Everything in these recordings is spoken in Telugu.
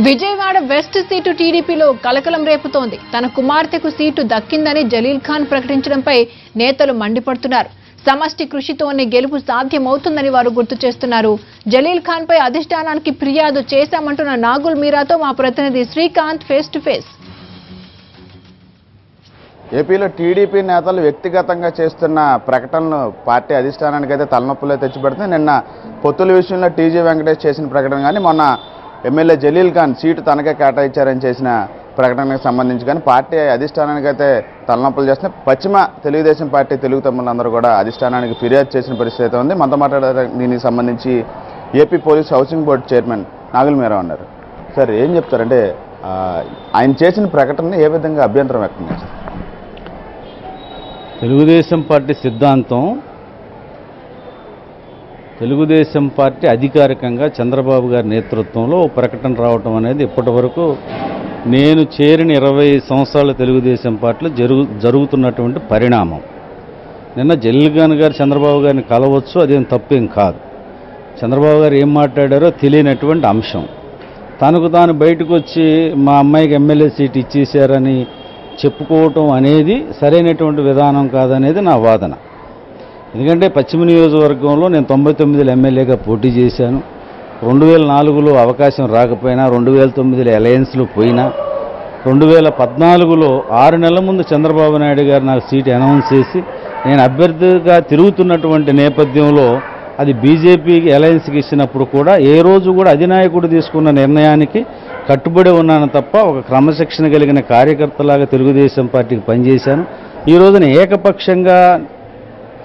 విజయవాడ వెస్ట్ సీటు టీడీపీలో కలకలం రేపుతోంది. తన కుమార్తెకు సీటు దక్కిందని జలీల్ ఖాన్ ప్రకటించడంపై నేతలు మండిపడుతున్నారు. సమష్టి కృషితోనే గెలుపు సాధ్యమవుతుందని వారు గుర్తు చేస్తున్నారు. జలీల్ ఖాన్ పై అధిష్టానానికి ఫిర్యాదు చేశామంటున్న నాగుల్ మీరాతో మా ప్రతినిధి శ్రీకాంత్ ఫేస్ టు ఫేస్. ఏపీలో టీడీపీ నేతలు వ్యక్తిగతంగా చేస్తున్న ప్రకటనలు పార్టీ అధిష్టానానికి అయితే తలనొప్పులే తెచ్చిపెడుతుంది. నిన్న పొత్తుల విషయంలో టీజీ వెంకటేష్ చేసిన ప్రకటన కానీ, మొన్న ఎమ్మెల్యే జలీల్ ఖాన్ సీటు తనకే కేటాయించారని చేసిన ప్రకటనకు సంబంధించి కానీ పార్టీ అధిష్టానానికి అయితే తలనొప్పులు చేస్తున్నాయి. పశ్చిమ తెలుగుదేశం పార్టీ తెలుగు తమ్ములందరూ కూడా అధిష్టానానికి ఫిర్యాదు చేసిన పరిస్థితి అయితే ఉంది. మనతో మాట్లాడారు దీనికి సంబంధించి AP police housing board chairman Nagul Meera ఉన్నారు. సార్, ఏం చెప్తారంటే ఆయన చేసిన ప్రకటనని ఏ విధంగా అభ్యంతరం వ్యక్తం చేస్తారు? తెలుగుదేశం పార్టీ సిద్ధాంతం, తెలుగుదేశం పార్టీ అధికారికంగా చంద్రబాబు గారి నేతృత్వంలో ప్రకటన రావటం అనేది ఇప్పటి వరకు నేను చేరిన 20 సంవత్సరాల తెలుగుదేశం పార్టీలో జరుగుతున్నటువంటి పరిణామం. నిన్న జలీల్ ఖాన్ గారు చంద్రబాబు గారిని కలవచ్చు, అదేం తప్పేం కాదు. చంద్రబాబు గారు ఏం మాట్లాడారో తెలియనటువంటి అంశం. తనకు తాను బయటకు వచ్చి మా అమ్మాయికి ఎమ్మెల్యే సీట్ ఇచ్చేశారని చెప్పుకోవటం అనేది సరైనటువంటి విధానం కాదనేది నా వాదన. ఎందుకంటే పశ్చిమ నియోజకవర్గంలో నేను 99లో ఎమ్మెల్యేగా పోటీ చేశాను. 2004లో అవకాశం రాకపోయినా, 2009లో అలయన్స్లో పోయినా, 2014లో 6 నెలల ముందు చంద్రబాబు నాయుడు గారు నాకు సీట్ అనౌన్స్ చేసి నేను అభ్యర్థిగా తిరుగుతున్నటువంటి నేపథ్యంలో అది బీజేపీకి అలయన్స్కి ఇచ్చినప్పుడు కూడా ఏ రోజు కూడా అధినాయకుడు తీసుకున్న నిర్ణయానికి కట్టుబడి ఉన్నాను తప్ప ఒక క్రమశిక్షణ కలిగిన కార్యకర్తలాగా తెలుగుదేశం పార్టీకి పనిచేశాను. ఈ రోజున ఏకపక్షంగా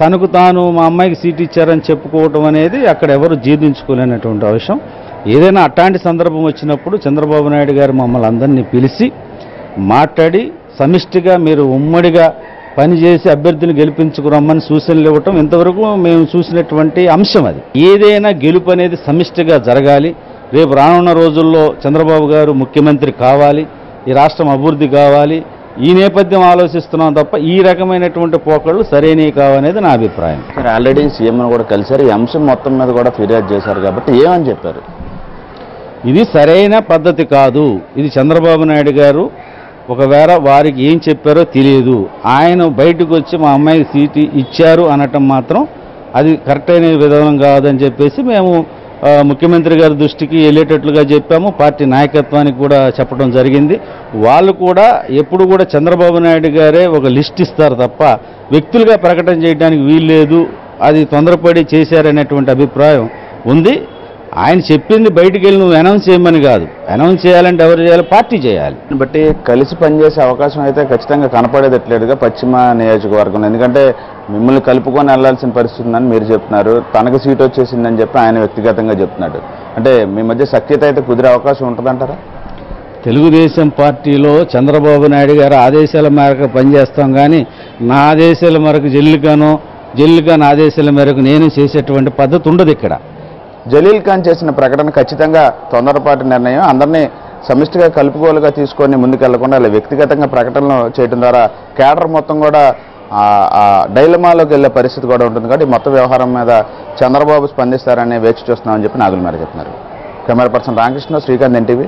తనకు తాను మా అమ్మాయికి సీట్ ఇచ్చారని చెప్పుకోవటం అనేది అక్కడ ఎవరు జీర్ణించుకోలేనటువంటి అవసరం. ఏదైనా అట్లాంటి సందర్భం వచ్చినప్పుడు చంద్రబాబు నాయుడు గారు మమ్మల్ని అందరినీ పిలిచి మాట్లాడి సమిష్టిగా మీరు ఉమ్మడిగా పనిచేసి అభ్యర్థిని గెలిపించుకురమ్మని సూచనలు ఇవ్వటం ఇంతవరకు మేము చూసినటువంటి అంశం. అది ఏదైనా గెలుపు అనేది సమిష్టిగా జరగాలి. రేపు రానున్న రోజుల్లో చంద్రబాబు గారు ముఖ్యమంత్రి కావాలి, ఈ రాష్ట్రం అభివృద్ధి కావాలి, ఈ నేపథ్యం ఆలోచిస్తున్నాం తప్ప ఈ రకమైనటువంటి పోకళ్ళు సరైనవి కావనేది నా అభిప్రాయం. ఆల్రెడీ సీఎంను కూడా కలిశారు, ఈ అంశం మొత్తం మీద కూడా ఫిర్యాదు చేశారు కాబట్టి ఏమని చెప్పారు? ఇది సరైన పద్ధతి కాదు. ఇది చంద్రబాబు నాయుడు గారు ఒకవేళ వారికి ఏం చెప్పారో తెలియదు. ఆయన బయటకు వచ్చి మా అమ్మాయికి సీటు ఇచ్చారు అనటం మాత్రం అది కరెక్ట్ అయిన విధానం కాదని చెప్పేసి మేము ముఖ్యమంత్రి గారి దృష్టికి వెళ్ళేటట్లుగా చెప్పాము. పార్టీ నాయకత్వానికి కూడా చెప్పడం జరిగింది. వాళ్ళు కూడా ఎప్పుడు కూడా చంద్రబాబు నాయుడు గారే ఒక లిస్ట్ ఇస్తారు తప్ప వ్యక్తులుగా ప్రకటన చేయడానికి వీల్లేదు. అది తొందరపడి చేశారనేటువంటి అభిప్రాయం ఉంది. ఆయన చెప్పింది బయటికి వెళ్ళి నువ్వు అనౌన్స్ చేయమని కాదు. అనౌన్స్ చేయాలంటే ఎవరు చేయాలి? పార్టీ చేయాలి. బట్టి కలిసి పనిచేసే అవకాశం అయితే ఖచ్చితంగా కనపడేదట్లేదుగా పశ్చిమ నియోజకవర్గంలో. ఎందుకంటే మిమ్మల్ని కలుపుకొని వెళ్లాల్సిన పరిస్థితి ఉందని మీరు చెప్తున్నారు, తనకు సీట్ వచ్చేసిందని చెప్పి ఆయన వ్యక్తిగతంగా చెప్తున్నాడు. అంటే మీ మధ్య సఖ్యత అయితే కుదిరే అవకాశం ఉంటుందంటారా? తెలుగుదేశం పార్టీలో చంద్రబాబు నాయుడు గారు ఆదేశాల మేరకు పనిచేస్తాం కానీ నా ఆదేశాల మేరకు జలీల్ ఖాన్ ఆదేశాల మేరకు నేను చేసేటువంటి పద్ధతి ఉండదు. ఇక్కడ జలీల్ ఖాన్ చేసిన ప్రకటన ఖచ్చితంగా తొందరపాటు నిర్ణయం. అందరినీ సమిష్టిగా కలుపుకోలుగా తీసుకొని ముందుకెళ్లకుండా అలా వ్యక్తిగతంగా ప్రకటనలు చేయడం ద్వారా కేడర్ మొత్తం కూడా డైలమాలోకి వెళ్ళే పరిస్థితి కూడా ఉంటుంది. కాబట్టి మొత్తం వ్యవహారం మీద చంద్రబాబు స్పందిస్తారని వేచి చూస్తున్నామని చెప్పి నాగుల్ మీరా చెప్తున్నారు. Camera person Ramakrishna, Srikanth, NTV.